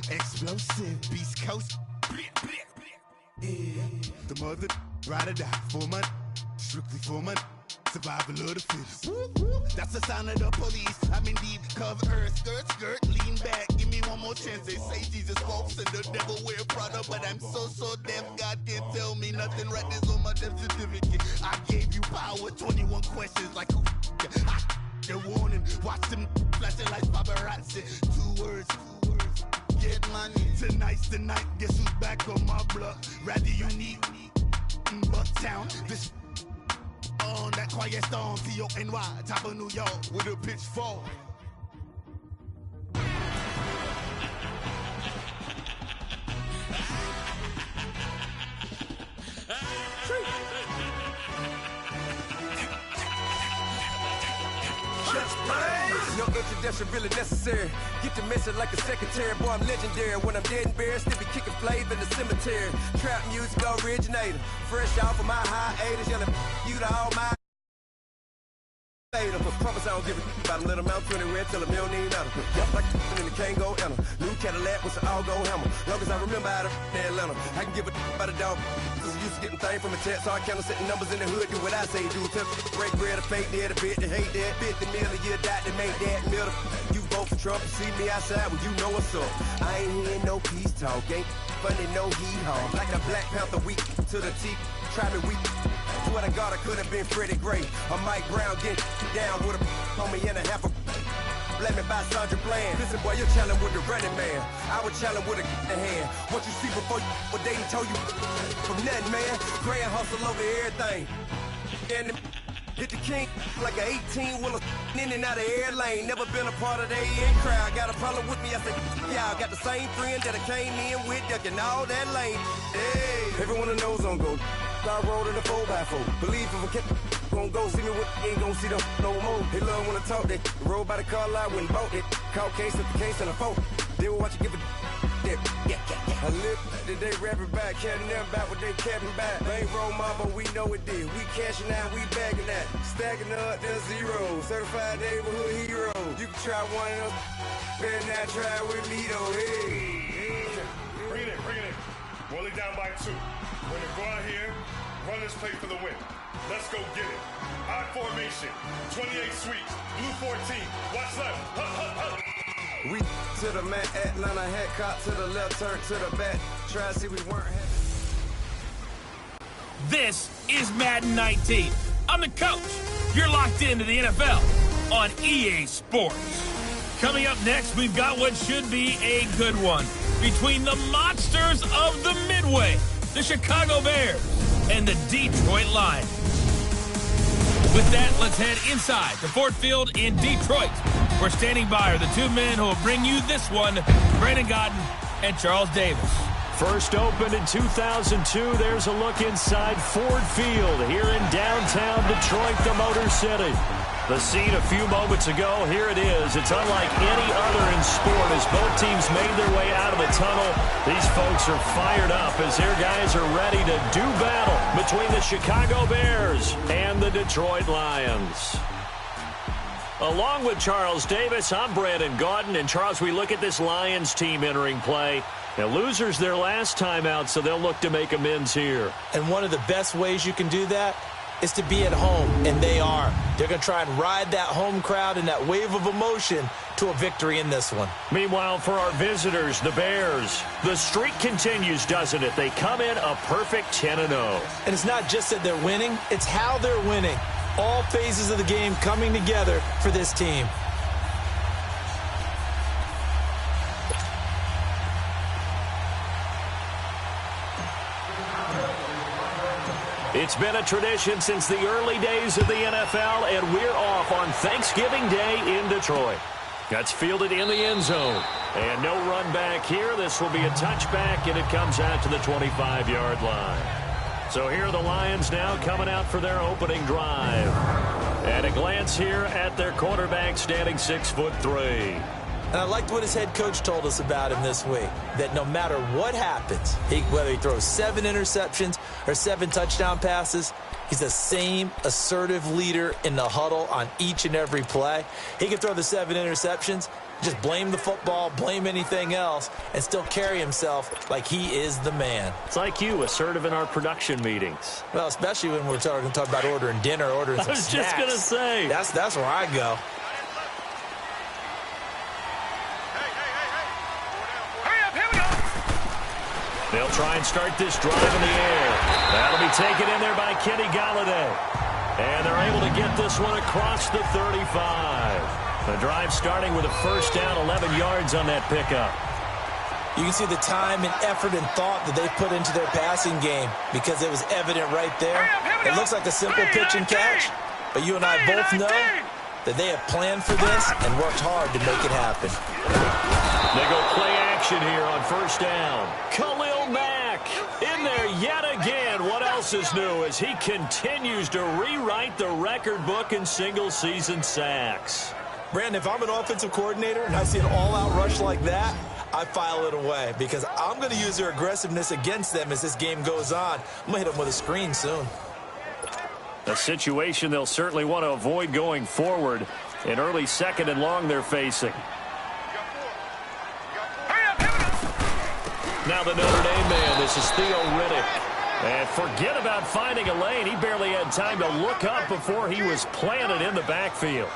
Explosive, Beast Coast. Yeah. The mother ride or die for money, strictly for money. Survival of the fittest. That's the sound of the police. I'm in deep cover earth, skirt, lean back. Give me one more chance. They say Jesus walks and the devil wear Prada, but I'm so deaf. God can't tell me nothing. Right there's on my death certificate. I gave you power. 21 questions like who? The warning. Watch them flashing like paparazzi. Two words. Get money. Tonight's the night. Guess who's back on my block? Rather unique. Bucktown. This. On that quiet storm, T-O-N-Y, top of New York, with a pitchfork. No introduction really necessary. Get the message like a secretary. Boy, I'm legendary. When I'm dead and buried, still be kicking flavor in the cemetery. Trap music originator. Fresh off of my hiatus. Yelling you to all my later. But promise I don't give a about them. Let them out 20 red. Tell them you don't need none. Yep, like in the Kango Anna. New Cadillac with an all-go hammer. Long as I remember out of Atlanta. I can give a about a dog. Used to getting things from a text, so I count setting numbers in the hood, do what I say do. Tell break bread, a fake dead, a bit, they hate that. 50 million, you die to make that middle. You vote for Trump, you see me outside, well, you know what's up. I ain't hearing no peace talk, ain't funny, no hee-haw. Like a Black Panther weak to the teeth, try me weak. Swear to God, I could have been Freddie Gray. Or Mike Brown getting down with a homie and a half a. Let me buy Sandra Bland. Listen, boy, you're challenged with the running man. I was challenged with a hand. What you see before you, what they told you from nothing, man. Grand hustle over everything. And hit the king like an 18-wheeler in and out of air lane. Never been a part of the in crowd. Got a problem with me, I said, yeah, I got the same friend that I came in with, ducking all that lane. Hey, everyone knows on go. I rode in a 4x4. Believe if I kept gon' go see me what ain't gon' see them no more. They love when I talk that. Rode by the car lot when bought it. Caught case at the case and a phone. They will watch you give a that. I live that they rapping back, caring them back what they capping back. Ain't roll my, but we know it did. We cashing out, we bagging that. Stacking up, there's zero. Certified neighborhood hero. You can try one of them. Better not try with me though. Hey. Bring it in. Roll it down by 2. When they go out here, run this play for the win. Let's go get it. Odd formation, 28 sweeps, blue 14. Watch left. We to the man, Atlanta head caught to the left, turn to the back. Try to see we weren't having. This is Madden 19. I'm the coach. You're locked into the NFL on EA Sports. Coming up next, we've got what should be a good one between the monsters of the Midway, the Chicago Bears, and the Detroit Lions. With that, let's head inside to Ford Field in Detroit. We're standing by are the two men who will bring you this one, Brandon Godden and Charles Davis. First opened in 2002, there's a look inside Ford Field here in downtown Detroit, the Motor City. The scene a few moments ago, here it is. It's unlike any other in sport as both teams made their way out of the tunnel. These folks are fired up as their guys are ready to do battle between the Chicago Bears and the Detroit Lions. Along with Charles Davis, I'm Brandon Gaudin. And Charles, we look at this Lions team entering play. Now, losers their last time out, so they'll look to make amends here. And one of the best ways you can do that is to be at home, and they are. They're going to try and ride that home crowd and that wave of emotion to a victory in this one. Meanwhile, for our visitors, the Bears, the streak continues, doesn't it? They come in a perfect 10-0. And it's not just that they're winning, it's how they're winning. All phases of the game coming together for this team. It's been a tradition since the early days of the NFL, and we're off on Thanksgiving Day in Detroit. That's fielded in the end zone. And no run back here. This will be a touchback, and it comes out to the 25-yard line. So here are the Lions now coming out for their opening drive. And a glance here at their quarterback standing 6'3". And I liked what his head coach told us about him this week, that no matter what happens, whether he throws 7 interceptions or 7 touchdown passes, he's the same assertive leader in the huddle on each and every play. He can throw the 7 interceptions, just blame the football, blame anything else, and still carry himself like he is the man. It's like you, assertive in our production meetings. Well, especially when we're talking about ordering dinner, ordering some snacks. I was just going to say. That's where I go. They'll try and start this drive in the air. That'll be taken in there by Kenny Galladay. And they're able to get this one across the 35. The drive starting with a first down, 11 yards on that pickup. You can see the time and effort and thought that they put into their passing game because it was evident right there. It looks like a simple pitch and catch, but you and I both know that they have planned for this and worked hard to make it happen. They go play action here on first down. Khalil Mack in there yet again. What else is new as he continues to rewrite the record book in single-season sacks? Brandon, if I'm an offensive coordinator and I see an all-out rush like that, I file it away because I'm going to use their aggressiveness against them as this game goes on. I'm going to hit them with a screen soon. A situation they'll certainly want to avoid going forward. An early 2nd and long they're facing. Now the Notre Dame man, this is Theo Riddick. And forget about finding a lane. He barely had time to look up before he was planted in the backfield.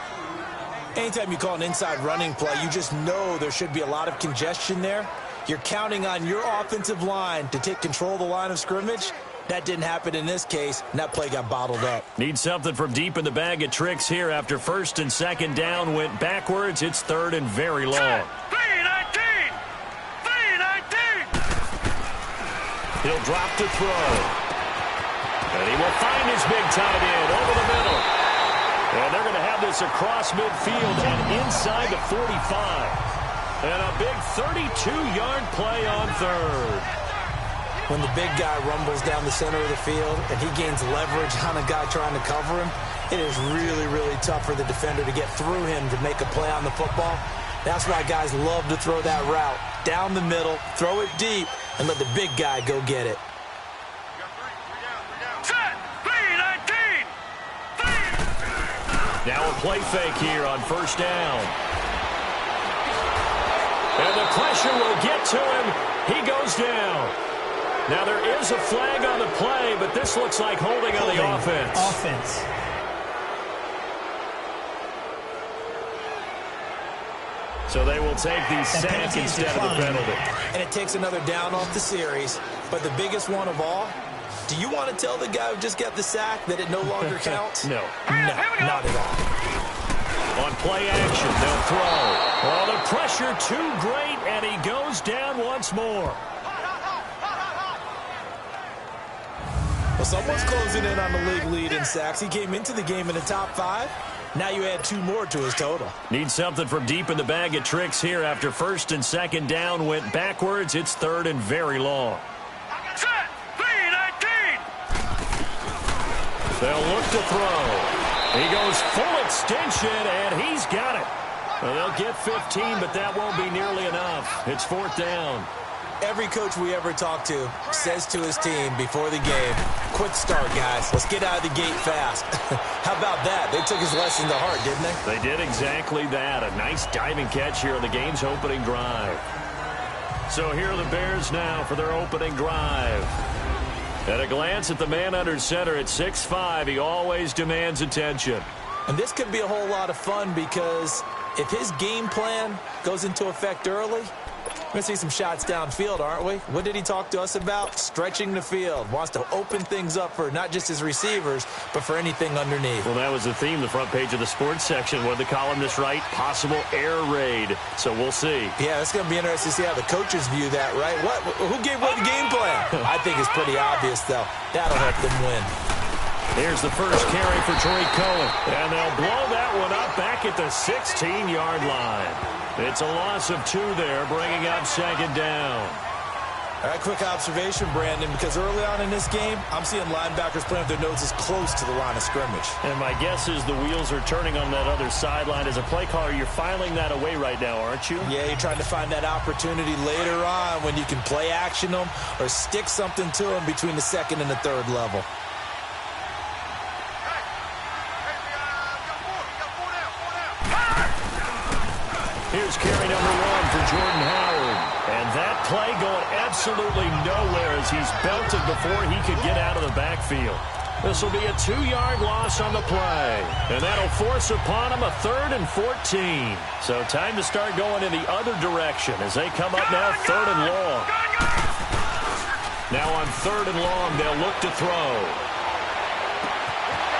Anytime you call an inside running play, you just know there should be a lot of congestion there. You're counting on your offensive line to take control of the line of scrimmage. That didn't happen in this case, and that play got bottled up. Need something from deep in the bag of tricks here after 1st and 2nd down went backwards. It's 3rd and very long. He'll drop to throw. And he will find his big tight end over the middle. And they're going to have this across midfield and inside the 45. And a big 32-yard play on 3rd. When the big guy rumbles down the center of the field and he gains leverage on a guy trying to cover him, it is really, really tough for the defender to get through him to make a play on the football. That's why guys love to throw that route down the middle, throw it deep, and let the big guy go get it. Now a play fake here on first down. And the pressure will get to him. He goes down. Now there is a flag on the play, but this looks like holding on the offense. So they will take the sack instead of the penalty. And it takes another down off the series. But the biggest one of all, do you want to tell the guy who just got the sack that it no longer counts? No. No, not at all. On play action, they'll throw. Oh, the pressure too great, and he goes down once more. Well, someone's closing in on the league lead in sacks. He came into the game in the top 5. Now you add 2 more to his total. Need something from deep in the bag of tricks here after 1st and 2nd down went backwards. It's 3rd and very long. They'll look to throw. He goes full extension, and he's got it. Well, they'll get 15, but that won't be nearly enough. It's 4th down. Every coach we ever talk to says to his team before the game, quick start, guys. Let's get out of the gate fast. How about that? They took his lesson to heart, didn't they? They did exactly that. A nice diving catch here on the game's opening drive. So here are the Bears now for their opening drive. At a glance at the man under center at 6'5", he always demands attention. And this could be a whole lot of fun because if his game plan goes into effect early, we're going to see some shots downfield, aren't we? What did he talk to us about? Stretching the field. Wants to open things up for not just his receivers, but for anything underneath. Well, that was the theme, the front page of the sports section. What did the columnist write? Possible air raid. So we'll see. Yeah, it's going to be interesting to see how the coaches view that, right? Who gave away the game plan? I think it's pretty obvious, though. That'll help them win. Here's the first carry for Tariq Cohen. And they'll blow that one up back at the 16-yard line. It's a loss of 2 there, bringing up 2nd down. All right, quick observation, Brandon, because early on in this game, I'm seeing linebackers playing with their noses close to the line of scrimmage. And my guess is the wheels are turning on that other sideline. As a play caller, you're filing that away right now, aren't you? Yeah, you're trying to find that opportunity later on when you can play action them or stick something to them between the second and the third level. Here's carry number 1 for Jordan Howard. And that play going absolutely nowhere as he's belted before he could get out of the backfield. This will be a 2-yard loss on the play. And that'll force upon him a 3rd and 14. So time to start going in the other direction as they come up now 3rd and long. Now on 3rd and long, they'll look to throw.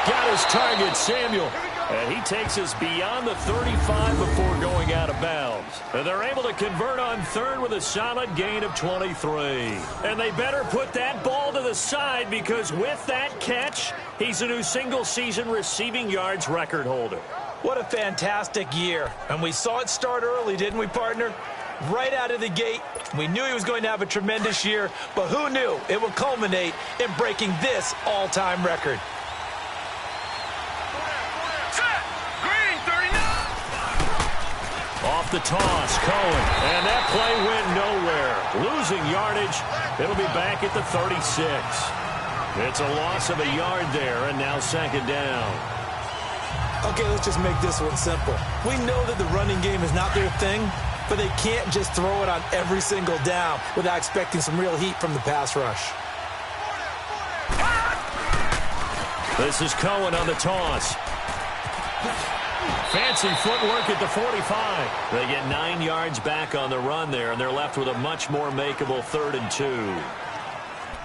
Got his target, Samuel. And he takes us beyond the 35 before going out of bounds. And they're able to convert on 3rd with a solid gain of 23. And they better put that ball to the side because with that catch, he's a new single-season receiving yards record holder. What a fantastic year. And we saw it start early, didn't we, partner? Right out of the gate, we knew he was going to have a tremendous year, but who knew it would culminate in breaking this all-time record. Off the toss, Cohen, and that play went nowhere. Losing yardage, it'll be back at the 36. It's a loss of a yard there, and now 2nd down. Okay, let's just make this one simple. We know that the running game is not their thing, but they can't just throw it on every single down without expecting some real heat from the pass rush. This is Cohen on the toss. Fancy footwork at the 45. They get 9 yards back on the run there, and they're left with a much more makeable 3rd and 2.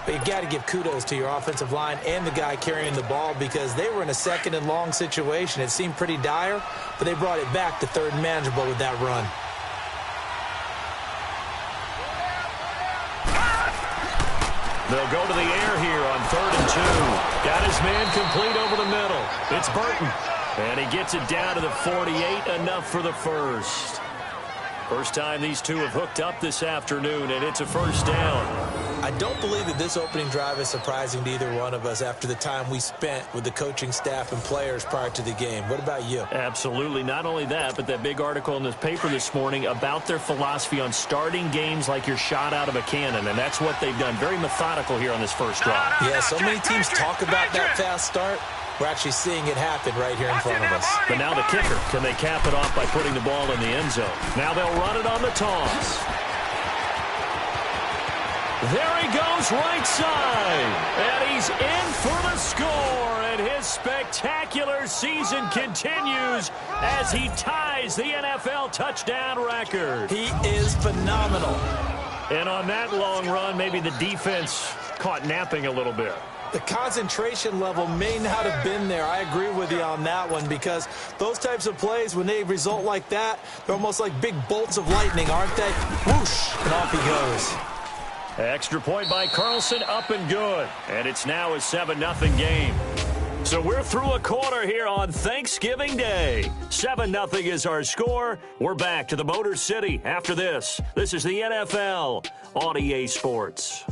But you got to give kudos to your offensive line and the guy carrying the ball because they were in a 2nd and long situation. It seemed pretty dire, but they brought it back to 3rd and manageable with that run. They'll go to the air here on 3rd and 2. Got his man complete over the middle. It's Burton. And he gets it down to the 48, enough for the first. First time these two have hooked up this afternoon, and it's a 1st down. I don't believe that this opening drive is surprising to either one of us after the time we spent with the coaching staff and players prior to the game. What about you? Absolutely. Not only that, but that big article in this paper this morning about their philosophy on starting games like you're shot out of a cannon, and that's what they've done. Very methodical here on this first drive. Yeah, so many teams talk about that fast start. We're actually seeing it happen right here in front of us. But now the kicker, can they cap it off by putting the ball in the end zone? Now they'll run it on the toss. There he goes right side. And he's in for the score. And his spectacular season continues as he ties the NFL touchdown record. He is phenomenal. And on that long run, maybe the defense caught napping a little bit. The concentration level may not have been there. I agree with you on that one because those types of plays, when they result like that, they're almost like big bolts of lightning, aren't they? Whoosh, and off he goes. Extra point by Carlson, up and good. And it's now a 7-0 game. So we're through a quarter here on Thanksgiving Day. 7-0 is our score. We're back to the Motor City after this. This is the NFL on EA Sports.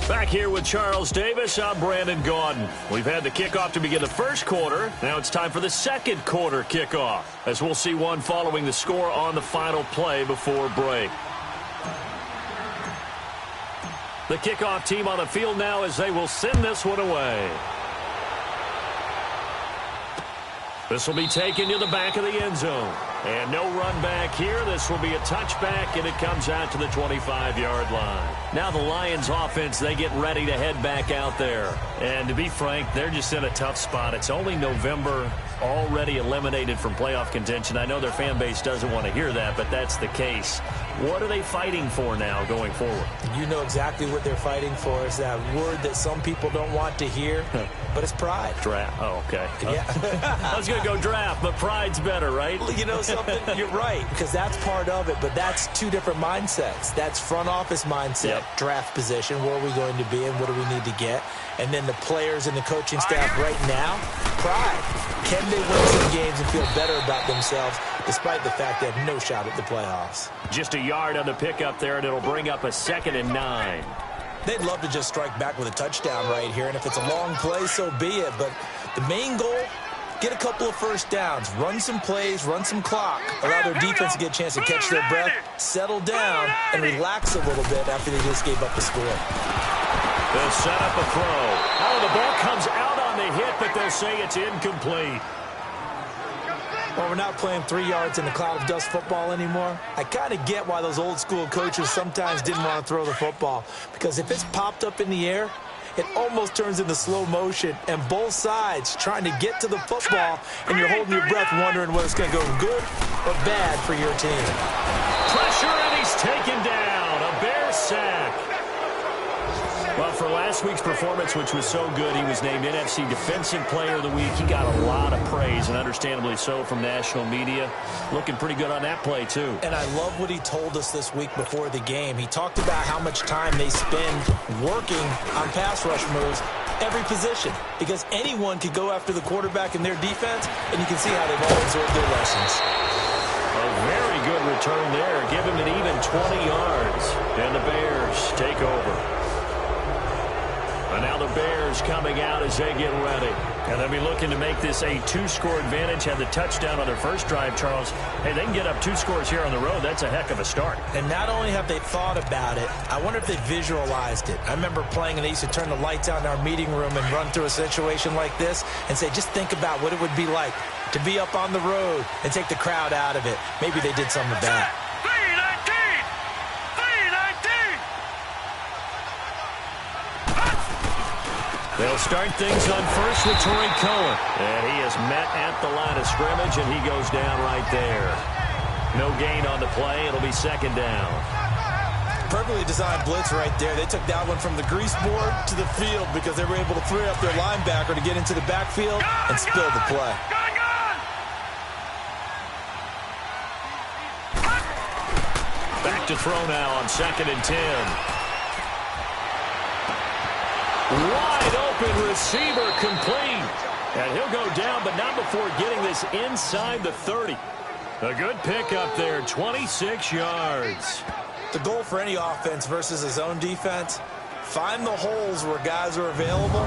Back here with Charles Davis, I'm Brandon Gaudin. We've had the kickoff to begin the first quarter. Now it's time for the second quarter kickoff, as we'll see one following the score on the final play before break. The kickoff team on the field now as they will send this one away. This will be taken to the back of the end zone. And no run back here. This will be a touchback, and it comes out to the 25-yard line. Now the Lions offense, they get ready to head back out there. And to be frank, they're just in a tough spot. It's only November, already eliminated from playoff contention. I know their fan base doesn't want to hear that, but that's the case. What are they fighting for now going forward? You know exactly what they're fighting for. Is that word that some people don't want to hear, but it's pride. Draft. Oh, okay. Yeah. I was going to go draft, but pride's better, right? You know something? You're right, because that's part of it, but that's two different mindsets. That's front office mindset, draft position, where are we going to be and what do we need to get? And then the players and the coaching staff right now, pride. Can they win some games and feel better about themselves despite the fact they have no shot at the playoffs? Just a yard on the pickup there, and it'll bring up a 2nd and 9. They'd love to just strike back with a touchdown right here, and if it's a long play, so be it. But the main goal, get a couple of first downs, run some plays, run some clock, allow their defense to get a chance to catch their breath, settle down, and relax a little bit after they just gave up the score. They'll set up a throw. Oh, the ball comes out on the hit, but they'll say it's incomplete. Well, we're not playing 3 yards in the cloud of dust football anymore. I kind of get why those old school coaches sometimes didn't want to throw the football, because if it's popped up in the air, it almost turns into slow motion, and both sides trying to get to the football, and you're holding your breath wondering whether it's going to go good or bad for your team. Pressure, and he's taken down. A Bears sack. Well, for last week's performance, which was so good, he was named NFC Defensive Player of the Week. He got a lot of praise, and understandably so, from national media. Looking pretty good on that play, too. And I love what he told us this week before the game. He talked about how much time they spend working on pass rush moves, every position, because anyone could go after the quarterback in their defense, and you can see how they've all absorbed their lessons. A very good return there. Give him an even 20 yards, and the Bears take over. And now the Bears coming out as they get ready. And they'll be looking to make this a 2-score advantage. Had the touchdown on their first drive, Charles. Hey, they can get up 2 scores here on the road. That's a heck of a start. And not only have they thought about it, I wonder if they visualized it. I remember playing, and they used to turn the lights out in our meeting room and run through a situation like this and say, just think about what it would be like to be up on the road and take the crowd out of it. Maybe they did some of that. They'll start things on first with Torrey Cohen. And he is met at the line of scrimmage, and he goes down right there. No gain on the play. It'll be 2nd down. Perfectly designed blitz right there. They took that one from the grease board to the field because they were able to free up their linebacker to get into the backfield and spill the play. Back to throw now on 2nd and 10. Wide open receiver complete. And he'll go down, but not before getting this inside the 30. A good pickup there, 26 yards. The goal for any offense versus his own defense, find the holes where guys are available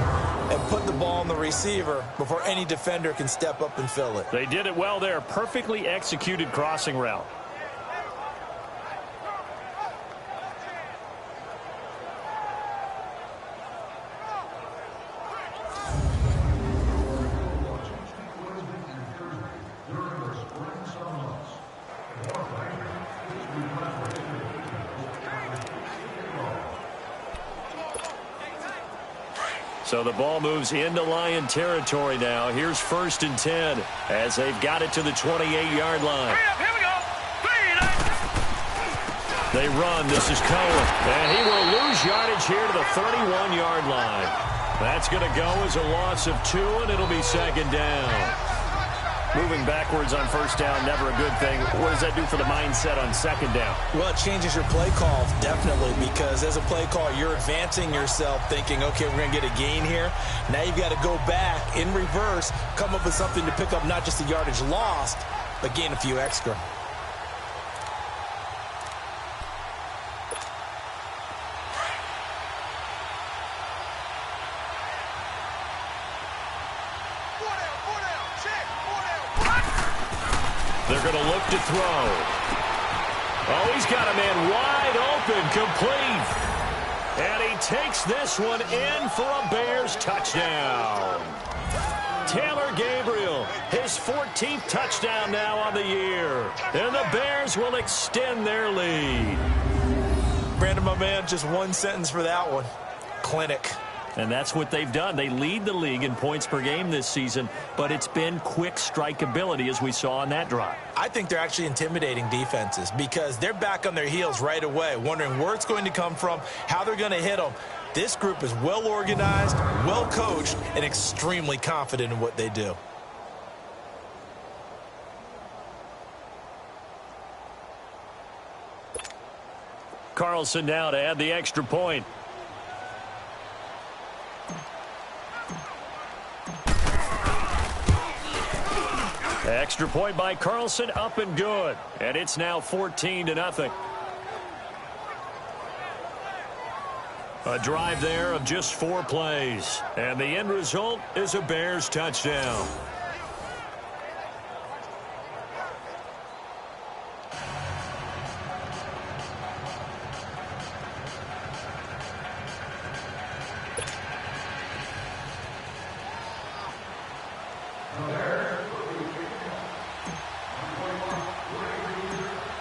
and put the ball on the receiver before any defender can step up and fill it. They did it well there. Perfectly executed crossing route. So the ball moves into Lion territory now. Here's 1st and 10 as they've got it to the 28-yard line. Here we go. They run. This is Cohen. And he will lose yardage here to the 31-yard line. That's going to go as a loss of 2, and it'll be 2nd down. Moving backwards on 1st down, never a good thing. What does that do for the mindset on 2nd down? Well, it changes your play call, definitely, because as a play call, you're advancing yourself thinking, okay, we're going to get a gain here. Now you've got to go back in reverse, come up with something to pick up not just the yardage lost, but gain a few extra. They're going to look to throw. Oh, he's got a man wide open, complete. And he takes this one in for a Bears touchdown. Taylor Gabriel, his 14th touchdown now on the year. And the Bears will extend their lead. Brandon, my man, just one sentence for that one. Clinic. And that's what they've done. They lead the league in points per game this season, but it's been quick strikeability as we saw on that drive. I think they're actually intimidating defenses because they're back on their heels right away, wondering where it's going to come from, how they're going to hit them. This group is well organized, well coached, and extremely confident in what they do. Carlson now to add the extra point. Extra point by Carlson, up and good. And it's now 14-0. A drive there of just 4 plays. And the end result is a Bears touchdown.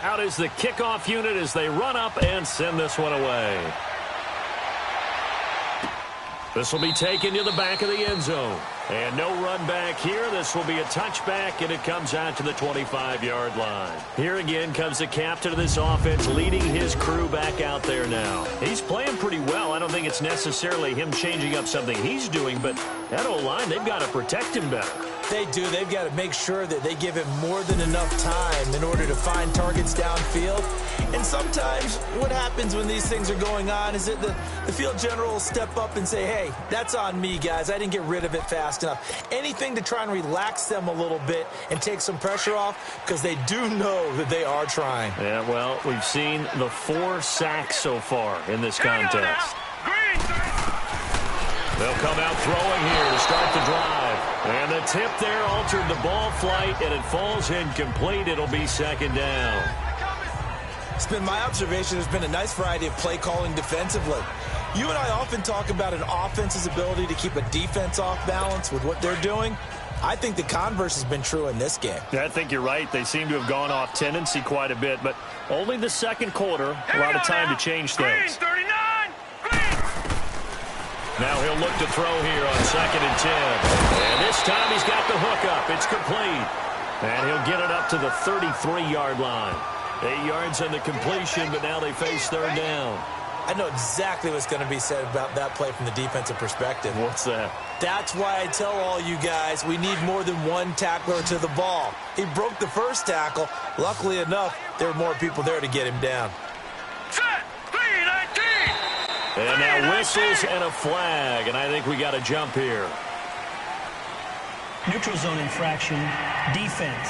Out is the kickoff unit as they run up and send this one away. This will be taken to the back of the end zone. And no run back here. This will be a touchback, and it comes out to the 25-yard line. Here again comes the captain of this offense leading his crew back out there now. He's playing pretty well. I don't think it's necessarily him changing up something he's doing, but that O-line, they've got to protect him better. They do. They've got to make sure that they give him more than enough time in order to find targets downfield. And sometimes what happens when these things are going on is that the field general will step up and say, hey, that's on me, guys. I didn't get rid of it fast enough. Anything to try and relax them a little bit and take some pressure off, because they do know that they are trying. Yeah, well, we've seen the 4 sacks so far in this contest. They'll come out throwing here to start the drive. And the tip there altered the ball flight, and it falls incomplete. It'll be second down. It's been my observation there's been a nice variety of play calling defensively. You and I often talk about an offense's ability to keep a defense off balance with what they're doing. I think the converse has been true in this game. Yeah, I think you're right. They seem to have gone off tendency quite a bit, but only the second quarter, a lot of time to change things. Now he'll look to throw here on 2nd and 10. And this time he's got the hook up. It's complete. And he'll get it up to the 33-yard line. 8 yards on the completion, but now they face third down. I know exactly what's going to be said about that play from the defensive perspective. What's that? That's why I tell all you guys we need more than one tackler to the ball. He broke the first tackle. Luckily enough, there were more people there to get him down. And now whistles and a flag, and I think we got a jump here. Neutral zone infraction, defense.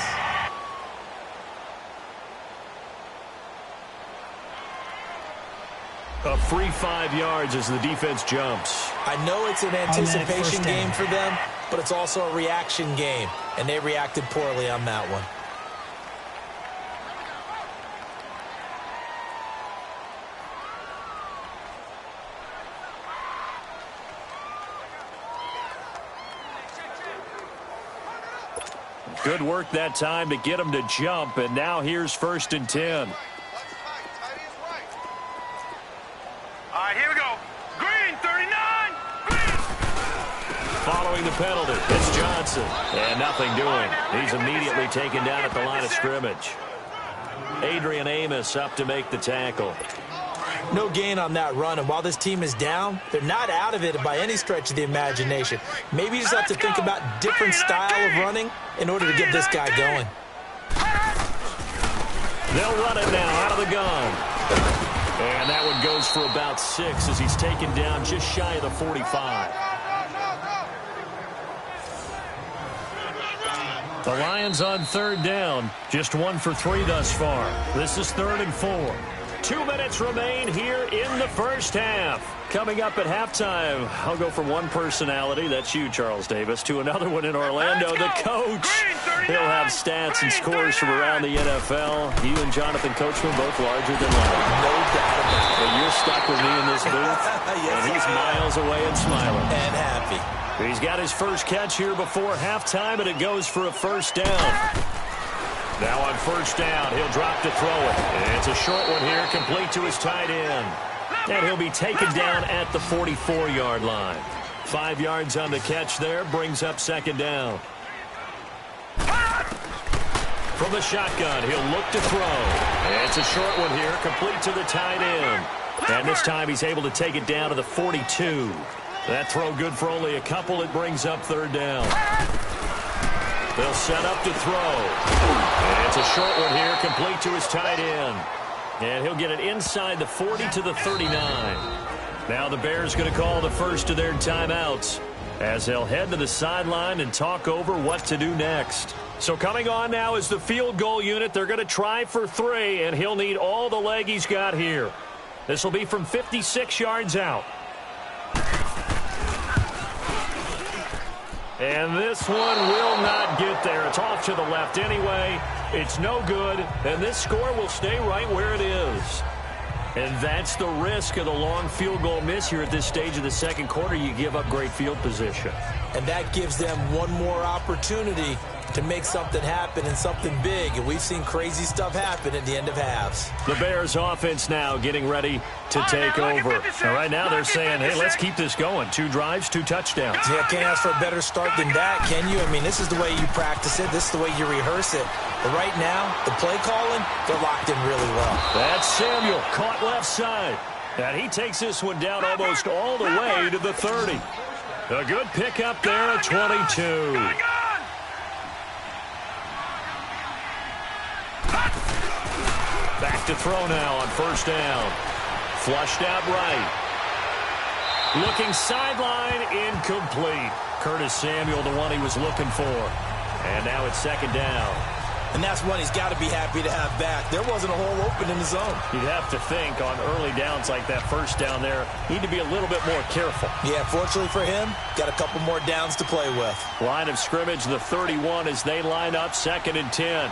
A free 5 yards as the defense jumps. I know it's an anticipation game for them, but it's also a reaction game, and they reacted poorly on that one. Good work that time to get him to jump, and now here's 1st and 10. All right, here we go. Green, 39. Green. Following the penalty, it's Johnson. And nothing doing. He's immediately taken down at the line of scrimmage. Adrian Amos up to make the tackle. No gain on that run, and while this team is down, they're not out of it by any stretch of the imagination. Maybe you just have to think about different style of running in order to get this guy going. They'll run it now out of the gun. And that one goes for about 6 as he's taken down just shy of the 45. The Lions on 3rd down, just 1 for 3 thus far. This is 3rd and 4. 2 minutes remain here in the first half. Coming up at halftime, I'll go from one personality, that's you, Charles Davis, to another one in Orlando, the coach. He'll have stats and scores from around the NFL. You and Jonathan Coachman both larger than life. No doubt about it. But you're stuck with me in this booth, Yes, and he's miles away and smiling. And happy. He's got his first catch here before halftime, and it goes for a 1st down. Now on 1st down, he'll drop to throw it. And it's a short one here, complete to his tight end. And he'll be taken down at the 44-yard line. 5 yards on the catch there, brings up 2nd down. From the shotgun, he'll look to throw. And it's a short one here, complete to the tight end. And this time he's able to take it down to the 42. That throw good for only a couple. It brings up 3rd down. They'll set up to throw. And it's a short one here, complete to his tight end. And he'll get it inside the 40 to the 39. Now the Bears going to call the first of their timeouts as they'll head to the sideline and talk over what to do next. So coming on now is the field goal unit. They're going to try for 3, and he'll need all the leg he's got here. This will be from 56 yards out. And this one will not get there. It's off to the left anyway. It's no good, and this score will stay right where it is. And that's the risk of the long field goal miss here at this stage of the second quarter. You give up great field position. And that gives them one more opportunity to make something happen and something big. And we've seen crazy stuff happen at the end of halves. The Bears offense now getting ready to take over. And right now they're saying, hey, let's keep this going. 2 drives, 2 touchdowns. Yeah, can't ask for a better start than that, can you? I mean, this is the way you practice it. This is the way you rehearse it. But right now, the play calling, they're locked in really well. That's Samuel, caught left side. And he takes this one down almost all the way to the 30. A good pickup there at 22. Back to throw now on first down. Flushed out right. Looking sideline, incomplete. Curtis Samuel, the one he was looking for. And now it's second down. And that's one he's got to be happy to have back. There wasn't a hole open in the zone. You'd have to think on early downs like that first down there, need to be a little bit more careful. Yeah, fortunately for him, got a couple more downs to play with. Line of scrimmage, the 31 as they line up, 2nd and 10.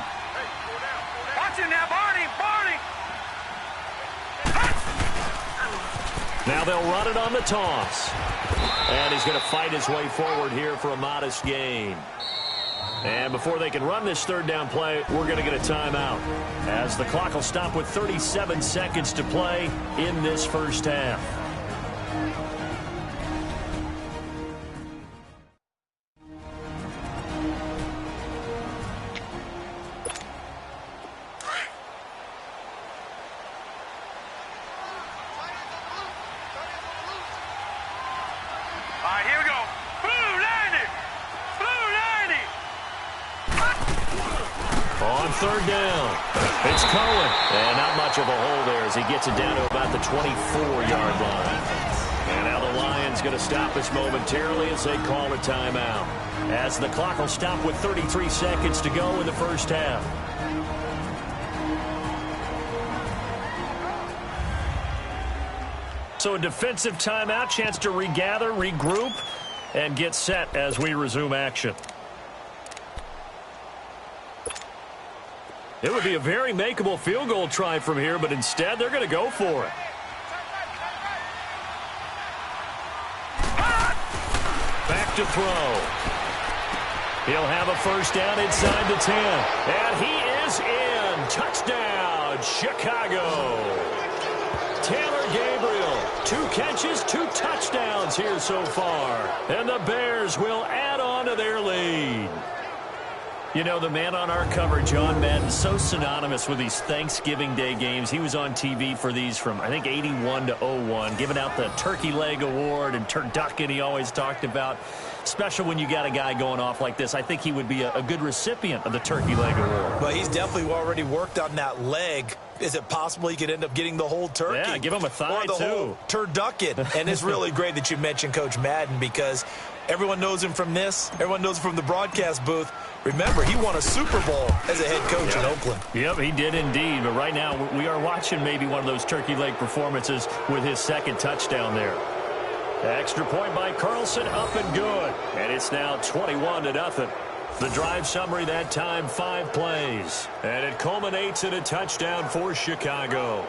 Watch him now, Barney! Now they'll run it on the toss. And he's going to fight his way forward here for a modest gain. And before they can run this third down play, we're going to get a timeout, as the clock will stop with 37 seconds to play in this first half. All right, here we go. Blue 90! On third down, it's Cohen. And not much of a hole there as he gets it down to about the 24-yard line. And now the Lions going to stop this momentarily as they call a timeout, as the clock will stop with 33 seconds to go in the first half. So a defensive timeout, chance to regather, regroup, and get set as we resume action. It would be a very makeable field goal try from here, but instead they're going to go for it. Back to throw. He'll have a first down inside the 10. And he is in. Touchdown, Chicago. Taylor Gabriel, 2 catches, 2 touchdowns here so far. And the Bears will add on to their lead. You know, the man on our cover, John Madden, so synonymous with these Thanksgiving Day games. He was on TV for these from, I think, 81 to 01, giving out the Turkey Leg Award and turducken he always talked about. Special when you got a guy going off like this. I think he would be a good recipient of the Turkey Leg Award. Well, he's definitely already worked on that leg. Is it possible he could end up getting the whole turkey? Yeah, give him a thigh, or the whole turducken. And it's really great that you mentioned Coach Madden, because everyone knows him from this. Everyone knows him from the broadcast booth. Remember, he won a Super Bowl as a head coach in Oakland. Yep, he did indeed. But right now, we are watching maybe one of those turkey leg performances with his second touchdown there. Extra point by Carlson, up and good. And it's now 21-0. The drive summary that time, 5 plays. And it culminates in a touchdown for Chicago.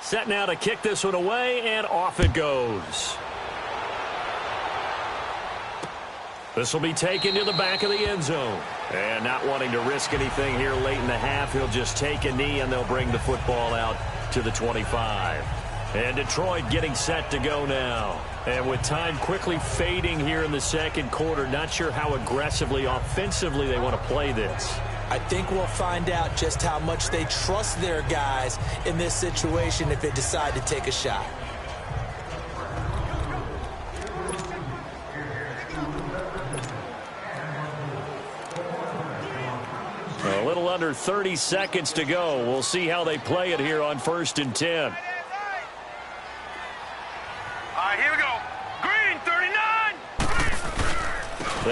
Set now to kick this one away, and off it goes. This will be taken to the back of the end zone. And not wanting to risk anything here late in the half, he'll just take a knee, and they'll bring the football out to the 25. And Detroit getting set to go now. And with time quickly fading here in the second quarter, not sure how aggressively, offensively they want to play this. I think we'll find out just how much they trust their guys in this situation if they decide to take a shot. A little under 30 seconds to go. We'll see how they play it here on 1st and 10.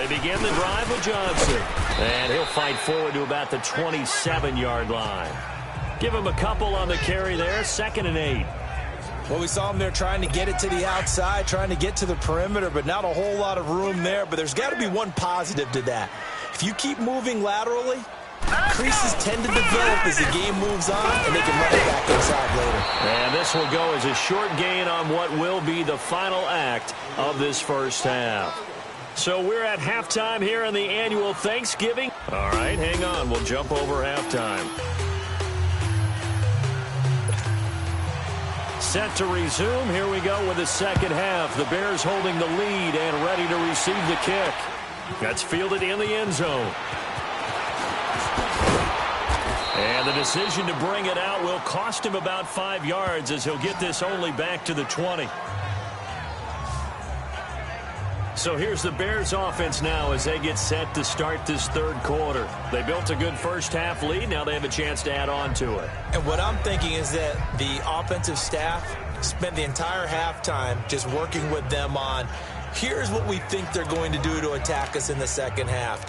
They begin the drive with Johnson. And he'll fight forward to about the 27-yard line. Give him a couple on the carry there, 2nd and 8. Well, we saw him there trying to get it to the outside, trying to get to the perimeter, but not a whole lot of room there. But there's got to be one positive to that. If you keep moving laterally, creases tend to develop as the game moves on, and they can run it back inside later. And this will go as a short gain on what will be the final act of this first half. So we're at halftime here in the annual Thanksgiving. All right, hang on. We'll jump over halftime. Set to resume. Here we go with the second half. The Bears holding the lead and ready to receive the kick. That's fielded in the end zone. And the decision to bring it out will cost him about 5 yards as he'll get this only back to the 20. So here's the Bears offense now as they get set to start this third quarter. They built a good first half lead. Now they have a chance to add on to it. And what I'm thinking is that the offensive staff spent the entire halftime just working with them on, here's what we think they're going to do to attack us in the second half.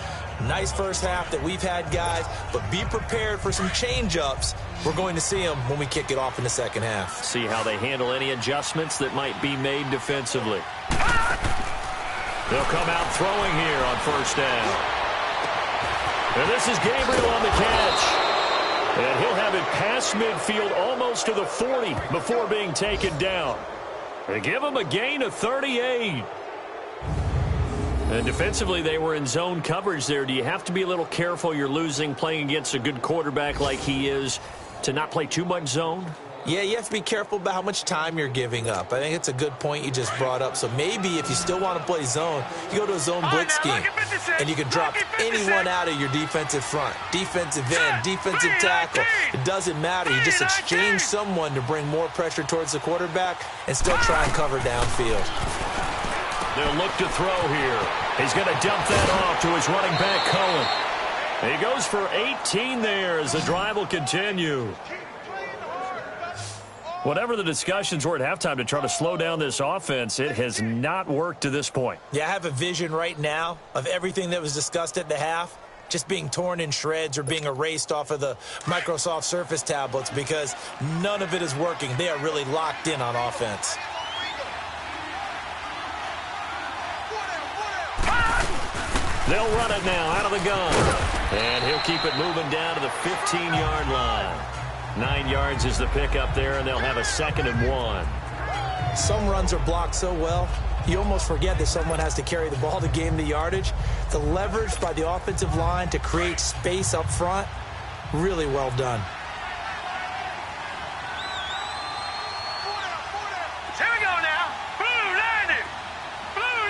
Nice first half that we've had, guys, but be prepared for some change-ups. We're going to see them when we kick it off in the second half. See how they handle any adjustments that might be made defensively. They'll come out throwing here on first down. And this is Gabriel on the catch. And he'll have it past midfield almost to the 40 before being taken down. They give him a gain of 38. And defensively, they were in zone coverage there. Do you have to be a little careful? You're losing playing against a good quarterback like he is to not play too much zone? Yeah, you have to be careful about how much time you're giving up. I think it's a good point you just brought up. So maybe if you still want to play zone, you go to a zone blitz scheme, and you can drop anyone out of your defensive front, defensive end, defensive tackle. It doesn't matter. You just exchange someone to bring more pressure towards the quarterback and still try and cover downfield. They'll look to throw here. He's going to dump that off to his running back, Cohen. He goes for 18 there as the drive will continue. Whatever the discussions were at halftime to try to slow down this offense, it has not worked to this point. Yeah, I have a vision right now of everything that was discussed at the half just being torn in shreds or being erased off of the Microsoft Surface tablets because none of it is working. They are really locked in on offense. They'll run it now out of the gun. And he'll keep it moving down to the 15-yard line. 9 yards is the pickup there, and they'll have a 2nd and 1. Some runs are blocked so well, you almost forget that someone has to carry the ball to gain the yardage. The leverage by the offensive line to create space up front, really well done. Here we go now. Blue 90. Blue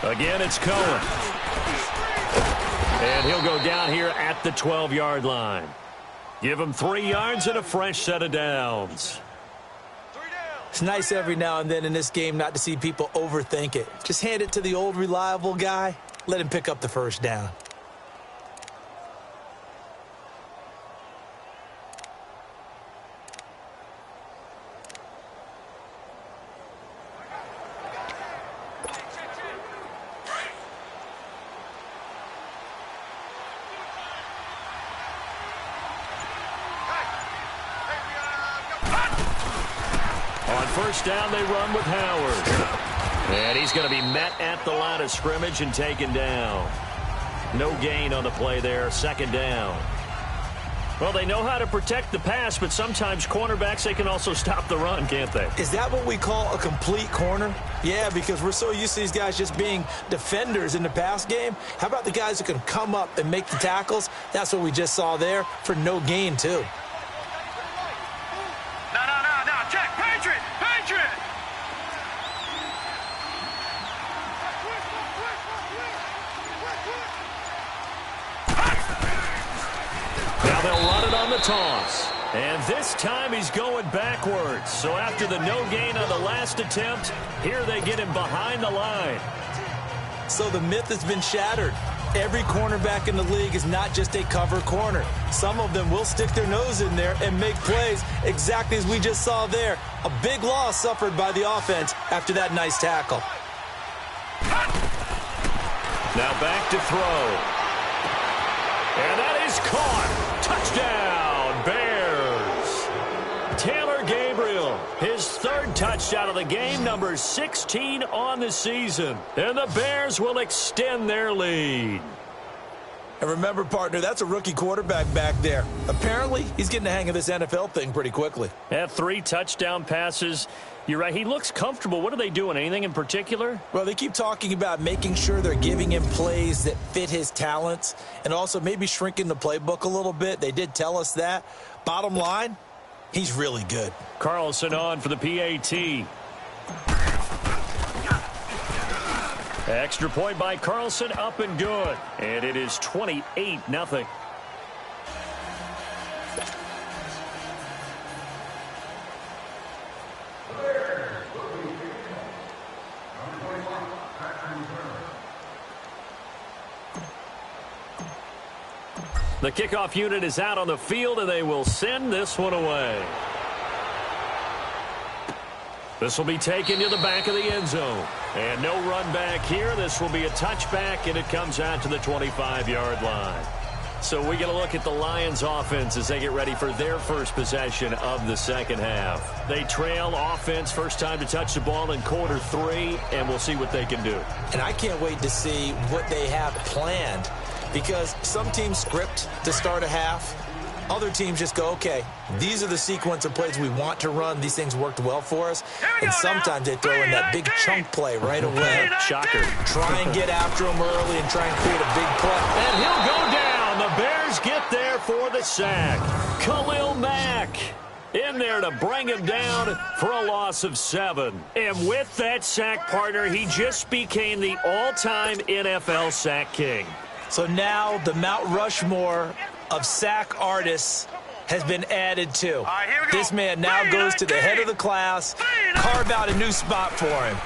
90. Again, it's Cohen. And he'll go down here at the 12-yard line. Give him 3 yards and a fresh set of downs. It's nice every now and then in this game not to see people overthink it. Just hand it to the old reliable guy. Let him pick up the first down. First down, they run with Howard. And he's going to be met at the line of scrimmage and taken down. No gain on the play there, 2nd down. Well, they know how to protect the pass, but sometimes cornerbacks, they can also stop the run, can't they? Is that what we call a complete corner? Yeah, because we're so used to these guys just being defenders in the pass game. How about the guys who can come up and make the tackles? That's what we just saw there for no gain, too. Now they'll run it on the toss. And this time he's going backwards. So after the no gain on the last attempt, here they get him behind the line. So the myth has been shattered. every cornerback in the league is not just a cover corner. Some of them will stick their nose in there and make plays exactly as we just saw there. A big loss suffered by the offense after that nice tackle. Now back to throw. And that is caught. Touchdown, Bears. Taylor Gabriel, his third touchdown of the game, number 16 on the season. And the Bears will extend their lead. And remember, partner, that's a rookie quarterback back there. Apparently, he's getting the hang of this NFL thing pretty quickly. Had 3 touchdown passes. You're right. He looks comfortable. What are they doing? Anything in particular? Well, they keep talking about making sure they're giving him plays that fit his talents and also maybe shrinking the playbook a little bit. They did tell us that. Bottom line, he's really good. Carlson on for the PAT. Extra point by Carlson, up and good. And it is 28-0. The kickoff unit is out on the field, and they will send this one away. This will be taken to the back of the end zone. And no run back here. This will be a touchback, and it comes out to the 25-yard line. So we get a look at the Lions offense as they get ready for their first possession of the second half. They trail offense, first time to touch the ball in quarter 3, and we'll see what they can do. And I can't wait to see what they have planned, because some teams script to start a half. Other teams just go, okay, these are the sequence of plays we want to run. These things worked well for us. And sometimes they throw in that big chunk play right away. Shocker. Try and get after him early and try and create a big play. And he'll go down. The Bears get there for the sack. Khalil Mack in there to bring him down for a loss of 7. And with that sack, partner, he just became the all-time NFL sack king. So now the Mount Rushmore of sack artists has been added to. This man now goes to the head of the class. Carve out a new spot for him.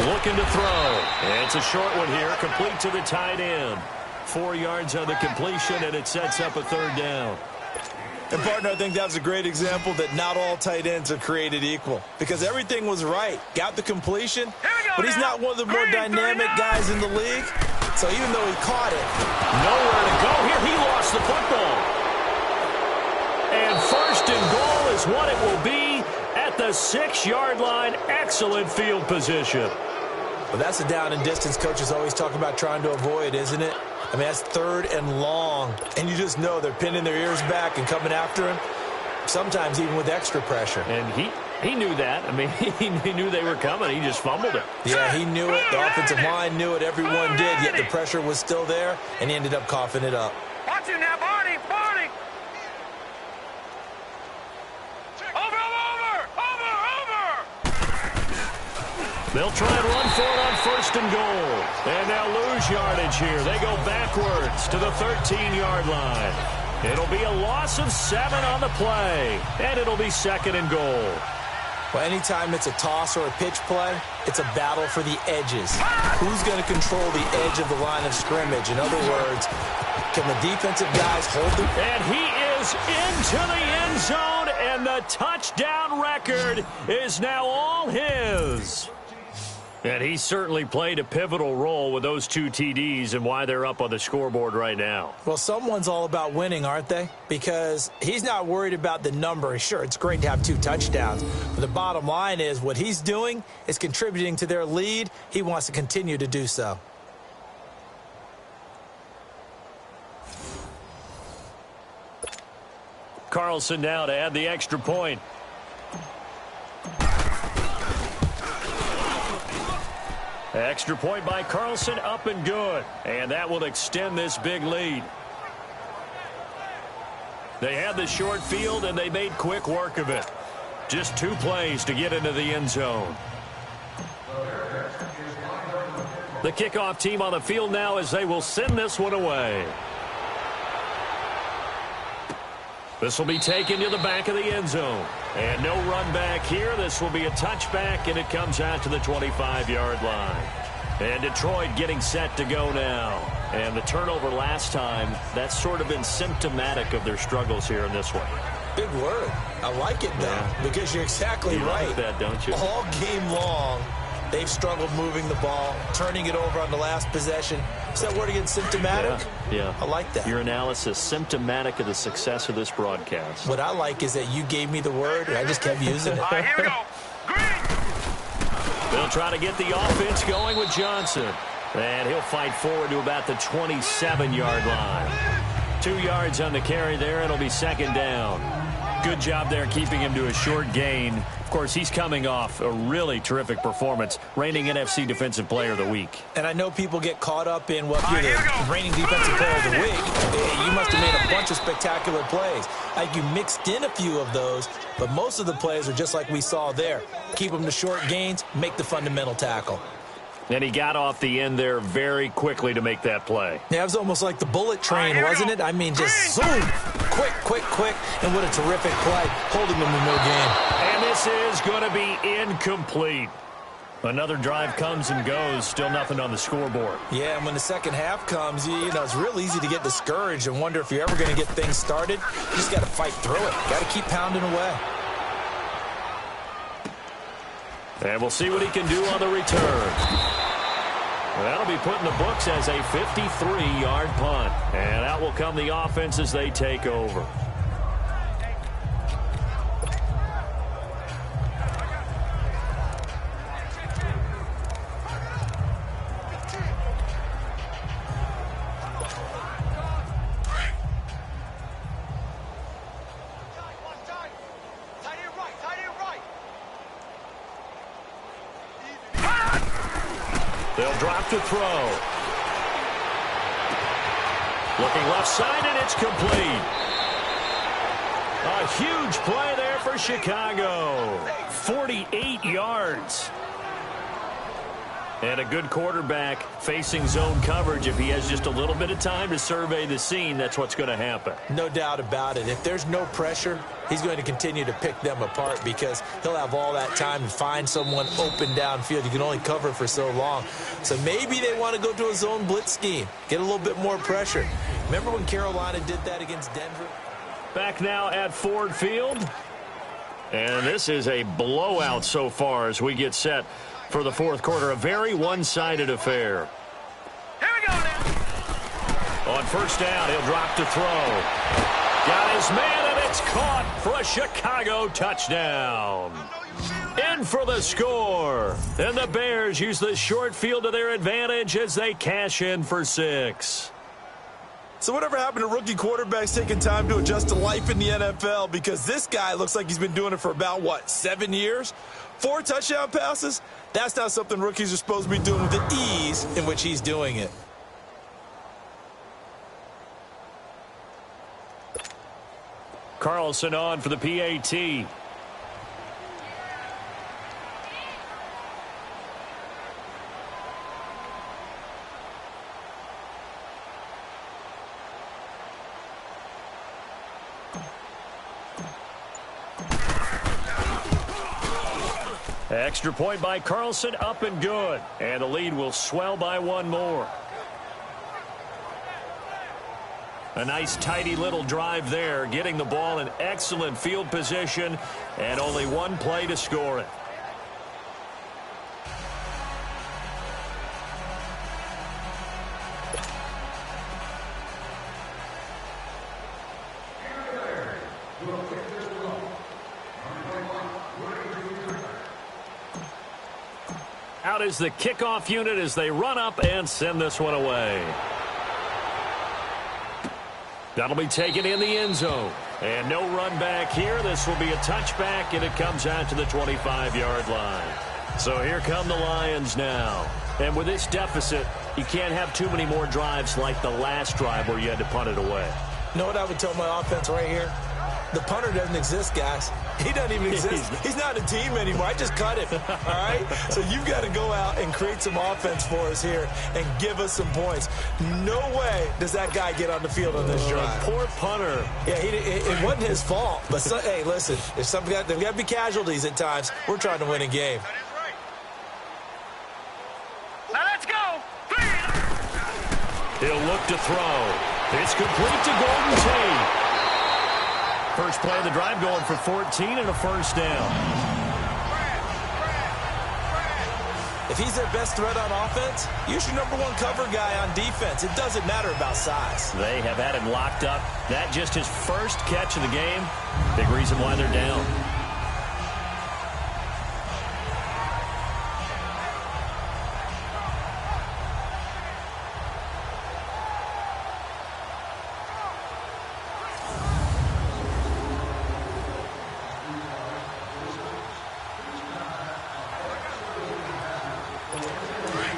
Looking to throw. And it's a short one here, complete to the tight end. 4 yards on the completion, and it sets up a third down. And, partner, I think that was a great example that not all tight ends are created equal, because everything was right. Got the completion, but he's not one of the more dynamic guys in the league. So even though he caught it, nowhere to go here. He lost the football. And first and goal is what it will be at the 6-yard line. Excellent field position. Well, that's the down and distance coaches always talk about trying to avoid, isn't it? I mean, that's 3rd and long, and you just know they're pinning their ears back and coming after him, sometimes even with extra pressure. And he knew that. I mean, he knew they were coming. He just fumbled it. Yeah, he knew it. The offensive line knew it. Everyone did, yet the pressure was still there, and he ended up coughing it up. Watch him now, Barney! They'll try and run for it on first and goal. And now lose yardage here. They go backwards to the 13-yard line. It'll be a loss of 7 on the play. And it'll be 2nd and goal. Well, anytime it's a toss or a pitch play, it's a battle for the edges. Who's going to control the edge of the line of scrimmage? In other words, can the defensive guys hold it? And he is into the end zone, and the touchdown record is now all his. And he certainly played a pivotal role with those 2 TDs and why they're up on the scoreboard right now. Well, someone's all about winning, aren't they? Because he's not worried about the number. Sure, it's great to have 2 touchdowns. But the bottom line is what he's doing is contributing to their lead. He wants to continue to do so. Carlson now to add the extra point. Extra point by Carlson, up and good. And that will extend this big lead. They had the short field, and they made quick work of it. Just 2 plays to get into the end zone. The kickoff team on the field now as they will send this one away. This will be taken to the back of the end zone. And no run back here. This will be a touchback, and it comes out to the 25-yard line. And Detroit getting set to go now. And the turnover last time, that's sort of been symptomatic of their struggles here in this one. Big word. I like it, though, because you're exactly right. You like that, don't you? All game long, they've struggled moving the ball, turning it over on the last possession. Is that word again, symptomatic? Yeah. I like that. Your analysis, symptomatic of the success of this broadcast. What I like is that you gave me the word, and I just kept using it. All right, here we go. Green. They'll try to get the offense going with Johnson. And he'll fight forward to about the 27-yard line. 2 yards on the carry there. It'll be second down. Good job there keeping him to a short gain. Of course, he's coming off a really terrific performance, reigning NFC Defensive Player of the Week. And I know people get caught up in, well, if you're the reigning Defensive Player of the Week, you must have made a bunch of spectacular plays. Like you mixed in a few of those, but most of the plays are just like we saw there. Keep them to short gains, make the fundamental tackle. And he got off the end there very quickly to make that play. Yeah, it was almost like the bullet train, wasn't it? I mean, just zoom, quick, quick, quick, and what a terrific play, holding them to no gain. And this is going to be incomplete. Another drive comes and goes, still nothing on the scoreboard. Yeah, and when the second half comes, you know, it's real easy to get discouraged and wonder if you're ever going to get things started. You just got to fight through it. Got to keep pounding away. And we'll see what he can do on the return. That'll be put in the books as a 53-yard punt. And out will come the offense as they take over. They'll drop to throw. Looking left side, and it's complete. A huge play there for Chicago. 48 yards. And a good quarterback facing zone coverage. If he has just a little bit of time to survey the scene, that's what's going to happen. No doubt about it. If there's no pressure, he's going to continue to pick them apart because he'll have all that time to find someone open downfield. You can only cover for so long. So maybe they want to go to a zone blitz scheme, get a little bit more pressure. Remember when Carolina did that against Denver? Back now at Ford Field. And this is a blowout so far as we get set for the fourth quarter. A very one-sided affair. Here we go now. On first down, he'll drop to throw. Got his man, and it's caught for a Chicago touchdown. In for the score. And the Bears use the short field to their advantage as they cash in for 6. So whatever happened to rookie quarterbacks taking time to adjust to life in the NFL? Because this guy looks like he's been doing it for about, 7 years? 4 touchdown passes? That's not something rookies are supposed to be doing with the ease in which he's doing it. Carlson on for the PAT. Extra point by Carlson, up and good. And the lead will swell by 1 more. A nice, tidy little drive there, getting the ball in excellent field position, and only 1 play to score it. Out is the kickoff unit as they run up and send this one away. That'll be taken in the end zone. And no run back here. This will be a touchback, and it comes out to the 25-yard line. So here come the Lions now. And with this deficit, you can't have too many more drives like the last drive where you had to punt it away. You know what I would tell my offense right here? The punter doesn't exist, guys. He doesn't even exist. He's not a team anymore. I just cut him, all right? So you've got to go out and create some offense for us here and give us some points. No way does that guy get on the field on this drive. Poor punter. Yeah, it wasn't his fault. But, hey, listen, there's got to be casualties at times. We're trying to win a game. Now let's go. He'll look to throw. It's complete to Golden Tate. First play of the drive going for 14 and a first down. If he's their best threat on offense, use your #1 cover guy on defense. It doesn't matter about size. They have had him locked up. That just his first catch of the game. Big reason why they're down.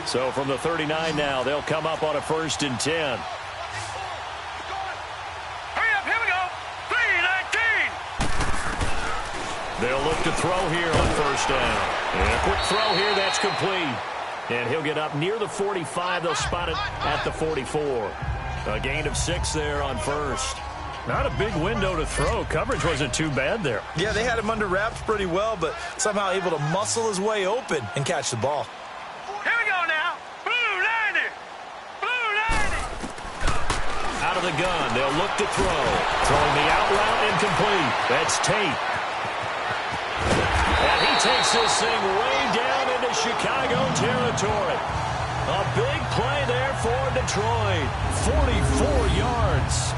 So from the 39 now, they'll come up on a 1st and 10. Hurry up, here we go. 3-19. They'll look to throw here on 1st down. And a quick throw here, that's complete. And he'll get up near the 45. They'll spot it at the 44. A gain of 6 there on 1st. Not a big window to throw. Coverage wasn't too bad there. Yeah, they had him under wraps pretty well, but somehow able to muscle his way open and catch the ball. Here we go now. Blue 90. Blue 90. Out of the gun, they'll look to throw. Throwing the out route incomplete. That's Tate. And he takes this thing way down into Chicago territory. A big play there for Detroit. 44 yards.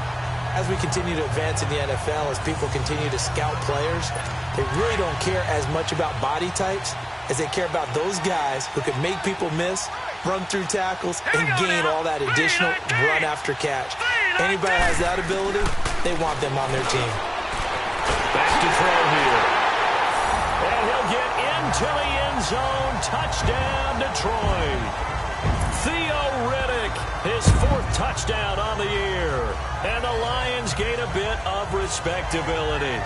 As we continue to advance in the NFL, as people continue to scout players, they really don't care as much about body types as they care about those guys who can make people miss, run through tackles, and gain all that additional run after catch. Anybody has that ability, they want them on their team. Back to throw here. And he'll get into the end zone. Touchdown, Detroit. Theo Riddick, his 4th touchdown on the year. And the Lions gain a bit of respectability.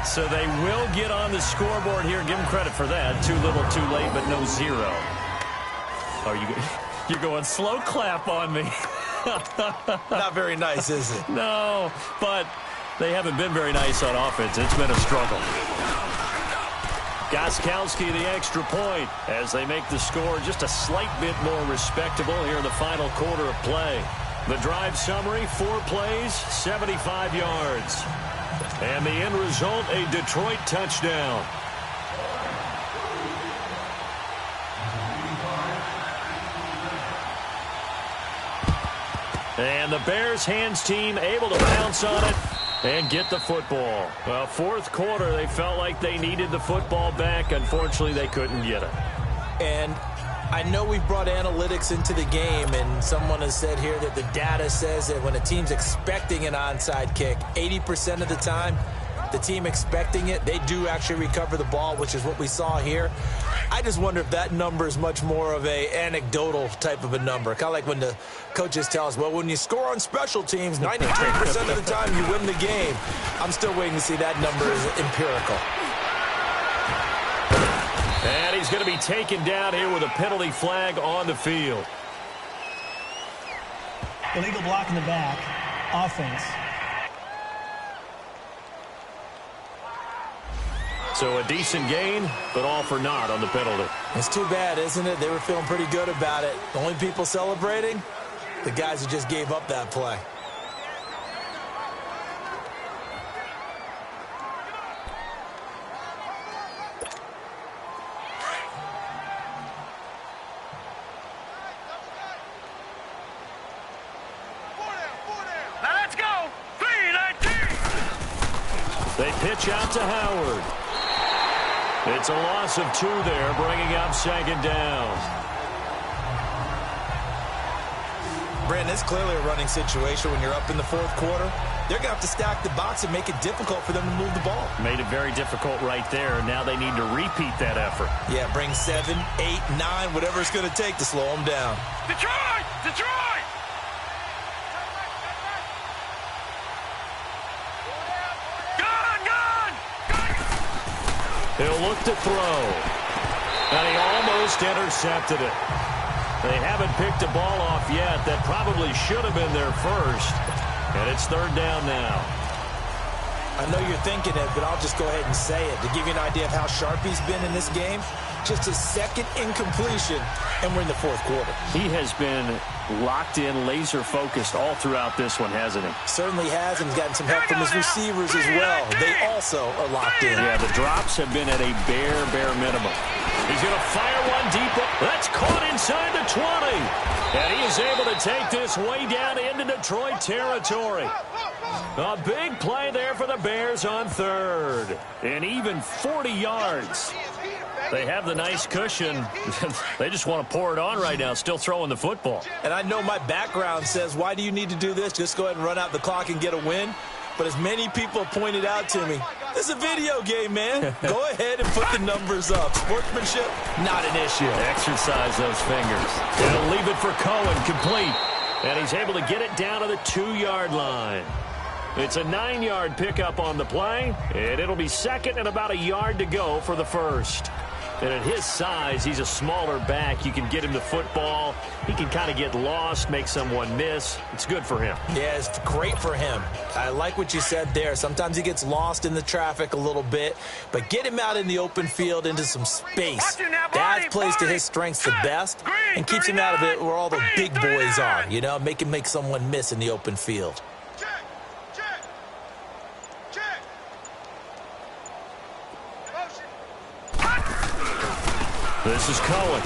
So they will get on the scoreboard here. Give them credit for that. Too little, too late, but no 0. Oh, you're going slow clap on me. Not very nice, is it? No, but they haven't been very nice on offense. It's been a struggle. Gostkowski the extra point as they make the score just a slight bit more respectable here in the final quarter of play. The drive summary, 4 plays, 75 yards. And the end result, a Detroit touchdown. And the Bears hands team able to bounce on it and get the football. Well, 4th quarter, they felt like they needed the football back. Unfortunately, they couldn't get it. And I know we've brought analytics into the game, and someone has said here that the data says that when a team's expecting an onside kick, 80% of the time, the team expecting it, they do actually recover the ball, which is what we saw here. I just wonder if that number is much more of a anecdotal type of a number. Kind of like when the coaches tell us, well, when you score on special teams, 93% of the time you win the game. I'm still waiting to see that number is empirical. And he's going to be taken down here with a penalty flag on the field. Illegal block in the back. Offense. So a decent gain, but all for naught on the penalty. It's too bad, isn't it? They were feeling pretty good about it. The only people celebrating, the guys who just gave up that play. Now let's go. 3-19. They pitch out to Howard. It's a loss of 2 there, bringing up 2nd down. Brandon, it's clearly a running situation when you're up in the 4th quarter. They're going to have to stack the box and make it difficult for them to move the ball. Made it very difficult right there. Now they need to repeat that effort. Yeah, bring 7, 8, 9, whatever it's going to take to slow them down. Detroit! Detroit! He'll look to throw. And he almost intercepted it. They haven't picked a ball off yet. That probably should have been their first. And it's third down now. I know you're thinking it, but I'll just go ahead and say it. To give you an idea of how sharp he's been in this game, just his second incompletion, and we're in the fourth quarter. He has been locked in, laser-focused all throughout this one, hasn't he? Certainly has, and he's gotten some help from his receivers as well. They also are locked in. Yeah, the drops have been at a bare minimum. He's going to fire one deep. That's caught inside the 20. And he is able to take this way down into Detroit territory. A big play there for the Bears on third. And even 40 yards. They have the nice cushion. They just want to pour it on right now, still throwing the football. And I know my background says, why do you need to do this? Just go ahead and run out the clock and get a win. But as many people pointed out to me, this is a video game, man. Go ahead and put the numbers up. Sportsmanship, not an issue. Exercise those fingers. He'll leave it for Cohen, complete. And he's able to get it down to the 2-yard line. It's a 9-yard pickup on the play, and it'll be second and about a yard to go for the first. And at his size, he's a smaller back. You can get him the football. He can kind of get lost, make someone miss. It's good for him. Yeah, it's great for him. I like what you said there. Sometimes he gets lost in the traffic a little bit, but get him out in the open field into some space. That plays to his strengths the best and keeps him out of it where all the big boys are, you know, make him make someone miss in the open field. This is Cohen.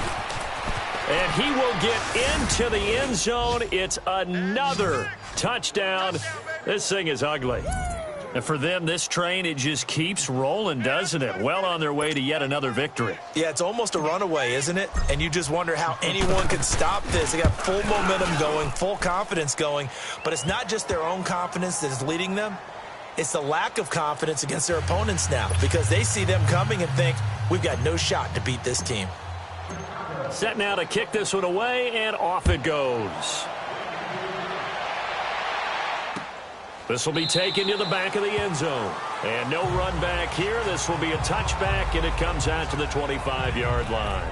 And he will get into the end zone. It's another touchdown. This thing is ugly. And for them, this train, it just keeps rolling, doesn't it? Well on their way to yet another victory. Yeah, it's almost a runaway, isn't it? And you just wonder how anyone can stop this. They got full momentum going, full confidence going. But it's not just their own confidence that is leading them. It's the lack of confidence against their opponents now because they see them coming and think, we've got no shot to beat this team. Set now to kick this one away, and off it goes. This will be taken to the back of the end zone. And no run back here. This will be a touchback, and it comes out to the 25-yard line.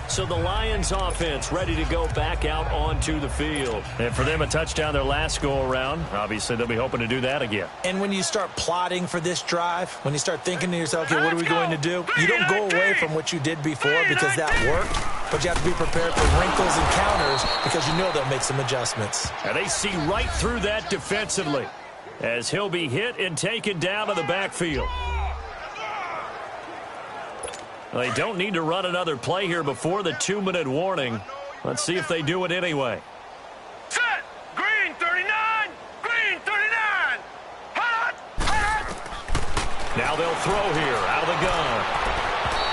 So the Lions offense ready to go back out onto the field. And for them, a touchdown their last go-around. Obviously, they'll be hoping to do that again. And when you start plotting for this drive, when you start thinking to yourself, okay, what are we going to do? You don't go away from what you did before because that worked, but you have to be prepared for wrinkles and counters because you know they'll make some adjustments. And they see right through that defensively as he'll be hit and taken down to the backfield. They don't need to run another play here before the 2-minute warning. Let's see if they do it anyway. Set! Green 39! Green 39! Hot! Hot! Now they'll throw here out of the gun.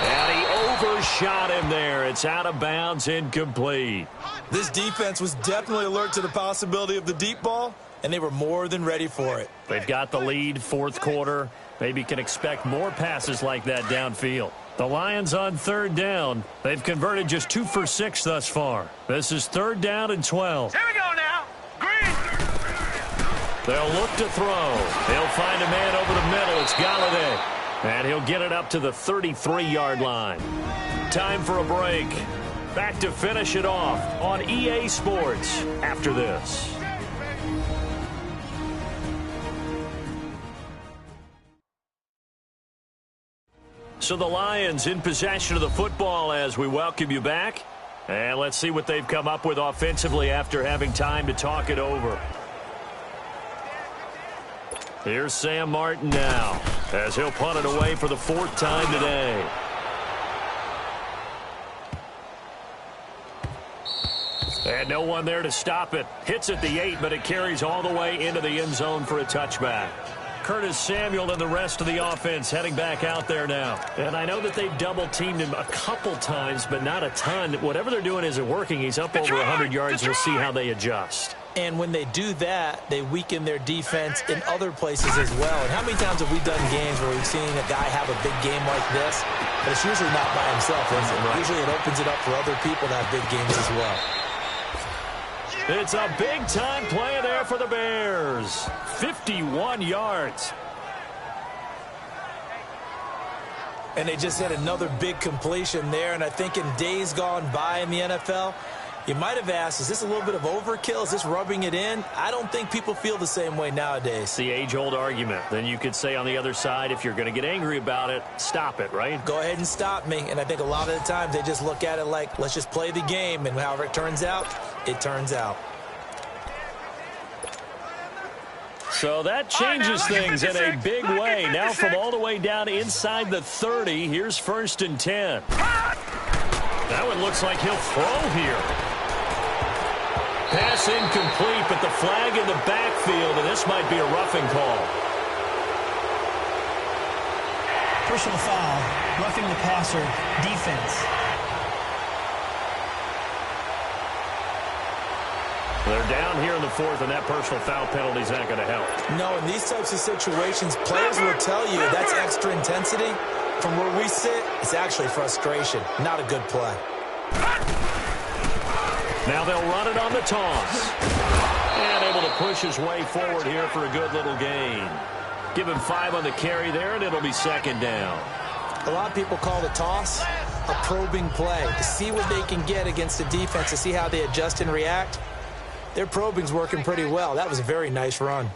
And he overshot him there. It's out of bounds, incomplete. This defense was definitely alert to the possibility of the deep ball, and they were more than ready for it. They've got the lead, fourth quarter. Maybe can expect more passes like that downfield. The Lions on third down. They've converted just 2 for 6 thus far. This is third down and 12. Here we go now. Green. They'll look to throw. They'll find a man over the middle. It's Galladay. And he'll get it up to the 33-yard line. Time for a break. Back to finish it off on EA Sports after this. So the Lions in possession of the football as we welcome you back. And let's see what they've come up with offensively after having time to talk it over. Here's Sam Martin now as he'll punt it away for the 4th time today. And no one there to stop it. Hits at the 8, but it carries all the way into the end zone for a touchback. Curtis Samuel and the rest of the offense heading back out there now. And I know that they've double-teamed him a couple times, but not a ton. Whatever they're doing isn't working. He's up over 100 yards. We'll see how they adjust. And when they do that, they weaken their defense in other places as well. And how many times have we done games where we've seen a guy have a big game like this? But it's usually not by himself, is it? Right. Usually it opens it up for other people to have big games as well. It's a big-time play there for the Bears. 51 yards. And they just hit another big completion there. And I think in days gone by in the NFL, you might have asked, is this a little bit of overkill? Is this rubbing it in? I don't think people feel the same way nowadays. It's the age-old argument. Then you could say on the other side, if you're going to get angry about it, stop it, right? Go ahead and stop me. And I think a lot of the times they just look at it like, let's just play the game. And however it turns out, it turns out. So that changes things in a big way. Now from all the way down inside the 30, here's 1st and 10. That one looks like he'll throw here. Pass incomplete, but the flag in the backfield, and this might be a roughing call. Personal foul, roughing the passer, defense. They're down here in the 4th, and that personal foul penalty is not going to help. No, in these types of situations, players will tell you that's extra intensity. From where we sit, it's actually frustration, not a good play. Now they'll run it on the toss. And able to push his way forward here for a good little gain. Give him 5 on the carry there, and it'll be 2nd down. A lot of people call the toss a probing play, to see what they can get against the defense, to see how they adjust and react. Their probing's working pretty well. That was a very nice run.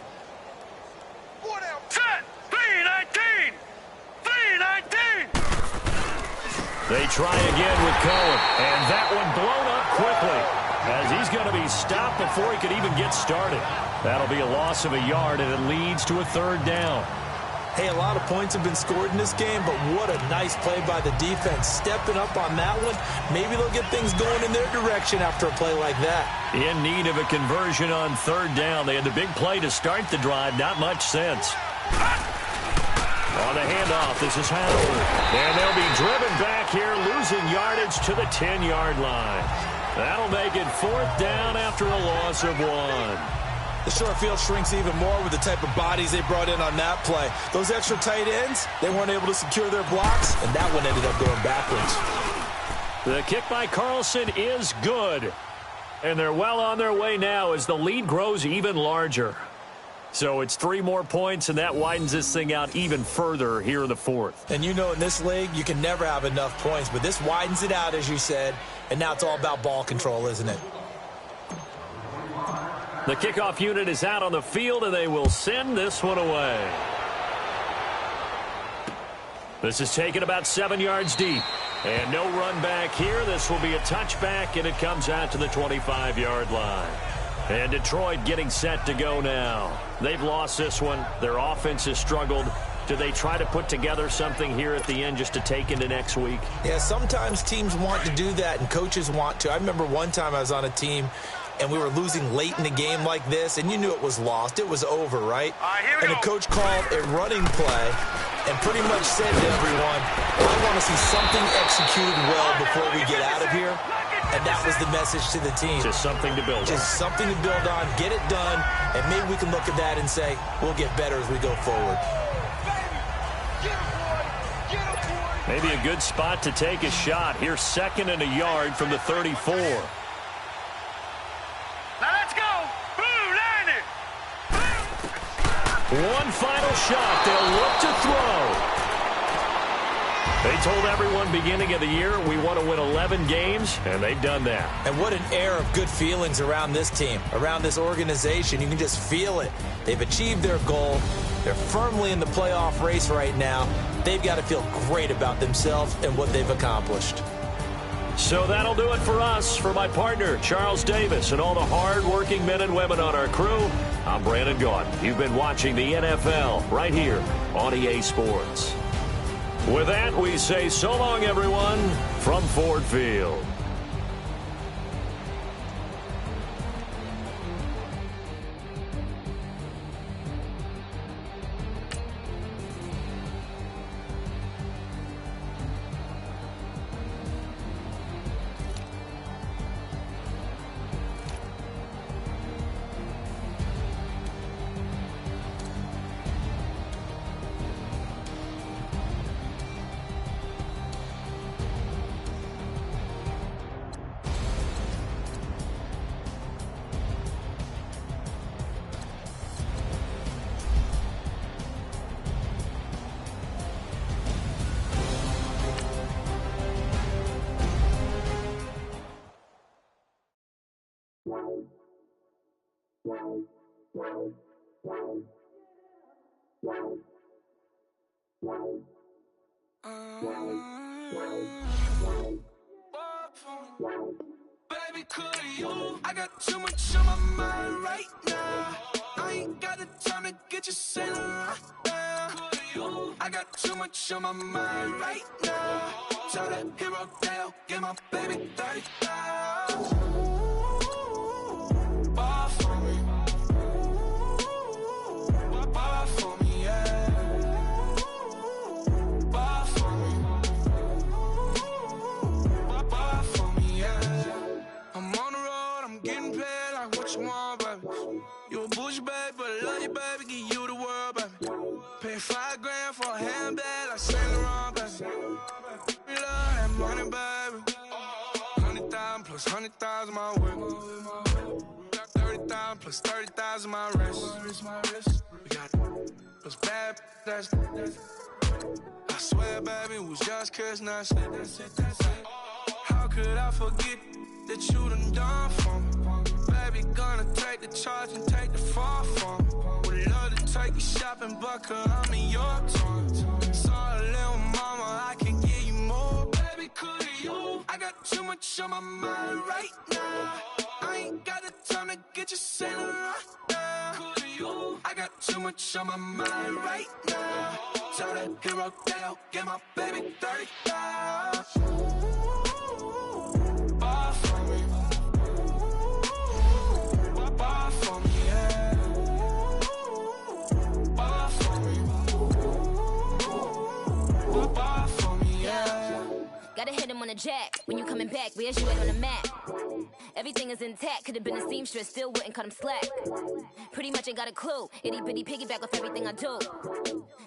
Set! 3-19! 3-19! They try again with Cohen, and that one blown up quickly as he's going to be stopped before he could even get started. That'll be a loss of a yard, and it leads to a 3rd down. Hey, a lot of points have been scored in this game, but what a nice play by the defense. Stepping up on that one, maybe they'll get things going in their direction after a play like that. In need of a conversion on 3rd down. They had the big play to start the drive, not much sense. On the handoff, this is Howard. And they'll be driven back here, losing yardage to the 10-yard line. That'll make it 4th down after a loss of 1. The short field shrinks even more with the type of bodies they brought in on that play. Those extra tight ends, they weren't able to secure their blocks, and that one ended up going backwards. The kick by Carlson is good. And they're well on their way now as the lead grows even larger. So it's 3 more points, and that widens this thing out even further here in the 4th. And you know in this league, you can never have enough points, but this widens it out, as you said, and now it's all about ball control, isn't it? The kickoff unit is out on the field, and they will send this one away. This is taken about 7 yards deep. And no run back here. This will be a touchback, and it comes out to the 25-yard line. And Detroit getting set to go now. They've lost this one. Their offense has struggled. Do they try to put together something here at the end just to take into next week? Yeah, sometimes teams want to do that, and coaches want to. I remember one time I was on a team, and we were losing late in the game like this, and you knew it was lost. It was over, right? And the coach called a running play and pretty much said to everyone, I want to see something executed well before we get out of here. And that was the message to the team. Just something to build on. Just something to build on, get it done, and maybe we can look at that and say, we'll get better as we go forward. Maybe a good spot to take a shot. Here's 2nd and a yard from the 34. Now let's go! Blue, line it! One final shot. They'll look to throw. They told everyone beginning of the year, we want to win 11 games, and they've done that. And what an air of good feelings around this team, around this organization. You can just feel it. They've achieved their goal. They're firmly in the playoff race right now. They've got to feel great about themselves and what they've accomplished. So that'll do it for us. For my partner, Charles Davis, and all the hard-working men and women on our crew, I'm Brandon Gaudin. You've been watching the NFL right here on EA Sports. With that, we say so long, everyone, from Ford Field. Baby, could you? I got too much on my mind right now. I ain't got the time to get you sailing right now. Could you? I got too much on my mind right now. Tell that hero Dale, get my baby 30,000. Ball for me. Ball for me, yeah. Ball for me. Ball for me, yeah. I'm on the road, I'm getting paid like what you want, baby. You a bougie, baby, but I love you, baby. Give you the world, baby. Pay $5 grand for a handbag like Saint Laurent, baby. We love that money, baby. 100,000 plus 100,000 my way. 30,000 plus 30,000 my wrist. We got those bad, that's I swear, baby, it was just kiss, that's it. How could I forget that you done for me? Baby, gonna take the charge and take the fall from me. Would love to take you shopping, but I'm in your time. Sorry, little mama, I can give you more. Baby, could you? I got too much on my mind right now. I ain't got the time to get you sailing right now. Could you? I got too much on my mind right now. Tell that hero Dale, get my baby 30,000. Ball for me. Ball for me, yeah. Ball for me. Ball for me, yeah. Gotta hit him on the jack. When you coming back, where's you at on the map? Everything is intact. Could've been a seamstress, still wouldn't cut him slack. Pretty much ain't got a clue. Itty bitty piggyback off everything I do.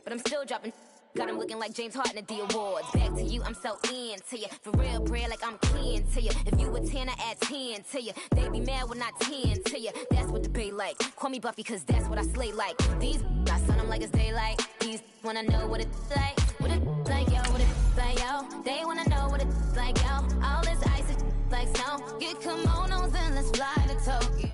But I'm still dropping. Got him looking like James Harden at the awards. Back to you, I'm so into you. For real, bread, like I'm keen to you. If you a 10, I add 10 to you. They be mad when I 10 to you. That's what the bay like. Call me Buffy, cause that's what I slay like. These I sun them like it's daylight. These wanna know what it's like. What it's like, yo, what it's like, yo. They wanna know what it's like, yo. All this ice is like snow. Get kimonos and let's fly to Tokyo.